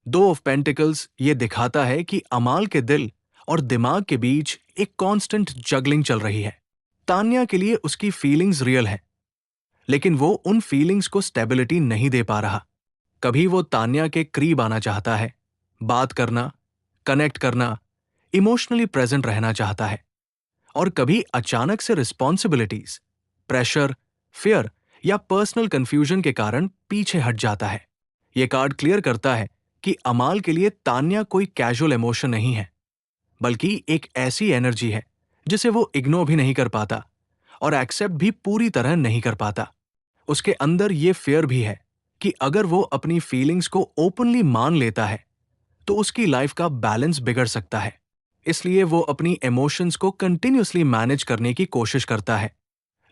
दो of pentacles ये दिखाता है कि अमाल के दिल और दिमाग के बीच एक कांस्टेंट जगलिंग चल रही है। तान्या के लिए उसकी फीलिंग्स रियल है, लेकिन वो उन फीलिंग्स को स्टेबिलिटी नहीं दे पा रहा। कभी वो तान्या के करीब आना चाहता है, बात करना, कनेक्ट करना, इमोशनली प्रेजेंट रहना चाहता है, और कभी अचानक से रिस्पॉन्सिबिलिटीज, प्रेशर, फियर या पर्सनल कंफ्यूजन के कारण पीछे हट जाता है। ये कार्ड क्लियर करता है कि अमाल के लिए तान्या कोई कैजुअल इमोशन नहीं है, बल्कि एक ऐसी एनर्जी है जिसे वो इग्नोर भी नहीं कर पाता और एक्सेप्ट भी पूरी तरह नहीं कर पाता। उसके अंदर ये फियर भी है कि अगर वो अपनी फीलिंग्स को ओपनली मान लेता है तो उसकी लाइफ का बैलेंस बिगड़ सकता है। इसलिए वो अपनी इमोशंस को कंटिन्यूअसली मैनेज करने की कोशिश करता है,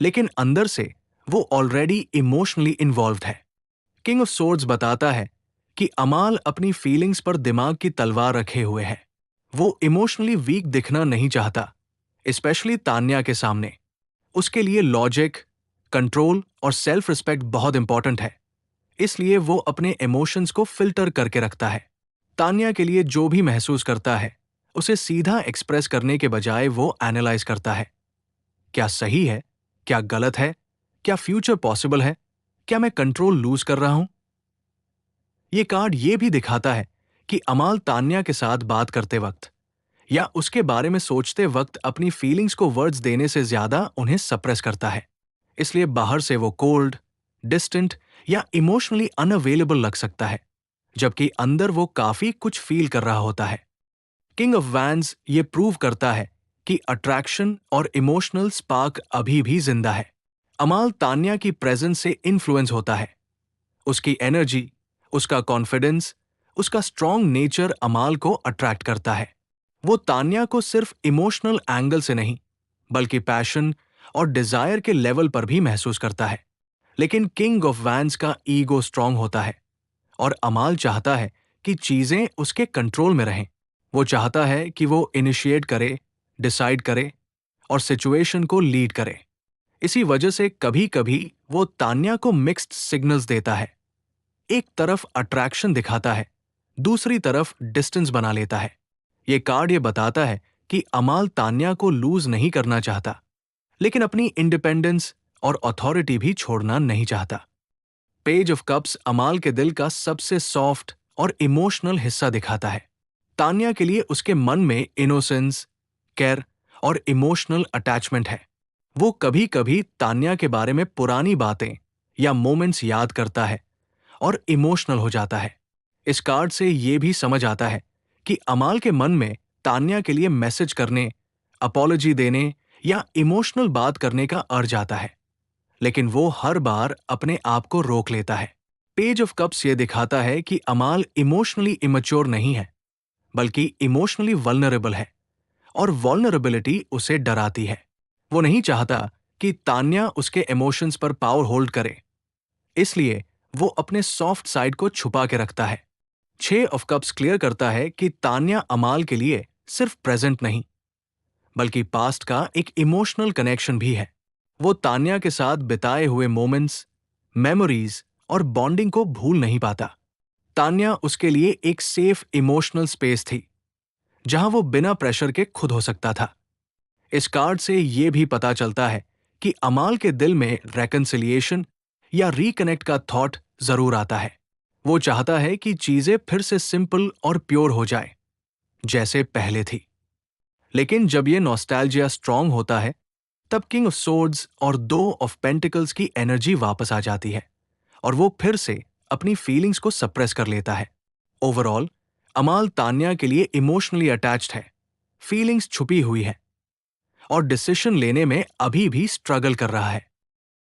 लेकिन अंदर से वो ऑलरेडी इमोशनली इन्वॉल्व्ड है। किंग ऑफ सोर्ड्स बताता है कि अमाल अपनी फीलिंग्स पर दिमाग की तलवार रखे हुए है। वो इमोशनली वीक दिखना नहीं चाहता, स्पेशली तान्या के सामने। उसके लिए लॉजिक, कंट्रोल और सेल्फ रिस्पेक्ट बहुत इंपॉर्टेंट है, इसलिए वो अपने इमोशंस को फिल्टर करके रखता है। तान्या के लिए जो भी महसूस करता है उसे सीधा एक्सप्रेस करने के बजाय वो एनालाइज करता है। क्या सही है? क्या गलत है? क्या फ्यूचर पॉसिबल है? क्या मैं कंट्रोल लूज कर रहा हूं? ये कार्ड ये भी दिखाता है कि अमाल तान्या के साथ बात करते वक्त या उसके बारे में सोचते वक्त अपनी फीलिंग्स को वर्ड्स देने से ज्यादा उन्हें सप्रेस करता है। इसलिए बाहर से वो कोल्ड, डिस्टेंट या इमोशनली अनअवेलेबल लग सकता है, जबकि अंदर वो काफी कुछ फील कर रहा होता है। किंग ऑफ वैंड्स ये प्रूव करता है कि अट्रैक्शन और इमोशनल स्पार्क अभी भी जिंदा है। अमाल तान्या की प्रेजेंस से इन्फ्लुएंस होता है। उसकी एनर्जी, उसका कॉन्फिडेंस, उसका स्ट्रॉन्ग नेचर अमाल को अट्रैक्ट करता है। वो तान्या को सिर्फ इमोशनल एंगल से नहीं, बल्कि पैशन और डिजायर के लेवल पर भी महसूस करता है। लेकिन किंग ऑफ वैंड्स का ईगो स्ट्रॉन्ग होता है और अमाल चाहता है कि चीजें उसके कंट्रोल में रहें। वो चाहता है कि वो इनिशिएट करे, डिसाइड करे और सिचुएशन को लीड करे। इसी वजह से कभी कभी वो तान्या को मिक्स्ड सिग्नल्स देता है। एक तरफ अट्रैक्शन दिखाता है, दूसरी तरफ डिस्टेंस बना लेता है। ये कार्ड ये बताता है कि अमाल तान्या को लूज नहीं करना चाहता, लेकिन अपनी इंडिपेंडेंस और अथॉरिटी भी छोड़ना नहीं चाहता। पेज ऑफ कप्स अमाल के दिल का सबसे सॉफ्ट और इमोशनल हिस्सा दिखाता है। तान्या के लिए उसके मन में इनोसेंस, केयर और इमोशनल अटैचमेंट है। वो कभी कभी तान्या के बारे में पुरानी बातें या मोमेंट्स याद करता है और इमोशनल हो जाता है। इस कार्ड से ये भी समझ आता है कि अमाल के मन में तान्या के लिए मैसेज करने, अपॉलॉजी देने या इमोशनल बात करने का अर्ज आता है, लेकिन वो हर बार अपने आप को रोक लेता है। पेज ऑफ कप्स ये दिखाता है कि अमाल इमोशनली इमैच्योर नहीं है, बल्कि इमोशनली वल्नरेबल है, और वल्नरेबिलिटी उसे डराती है। वो नहीं चाहता कि तान्या उसके इमोशंस पर पावर होल्ड करे, इसलिए वो अपने सॉफ्ट साइड को छुपा के रखता है। 6 ऑफ कप्स क्लियर करता है कि तान्या अमाल के लिए सिर्फ प्रेजेंट नहीं, बल्कि पास्ट का एक इमोशनल कनेक्शन भी है। वो तान्या के साथ बिताए हुए मोमेंट्स, मेमोरीज और बॉन्डिंग को भूल नहीं पाता। तान्या उसके लिए एक सेफ इमोशनल स्पेस थी, जहां वो बिना प्रेशर के खुद हो सकता था। इस कार्ड से ये भी पता चलता है कि अमाल के दिल में रेकन्सिलिएशन या रिकनेक्ट का थॉट जरूर आता है। वो चाहता है कि चीजें फिर से सिंपल और प्योर हो जाए, जैसे पहले थी। लेकिन जब ये नॉस्टैल्जिया स्ट्रांग होता है, तब किंग ऑफ सोर्ड्स और 2 ऑफ पेंटिकल्स की एनर्जी वापस आ जाती है और वो फिर से अपनी फीलिंग्स को सप्रेस कर लेता है। ओवरऑल, अमाल तान्या के लिए इमोशनली अटैच्ड है, फीलिंग्स छुपी हुई है और डिसीजन लेने में अभी भी स्ट्रगल कर रहा है।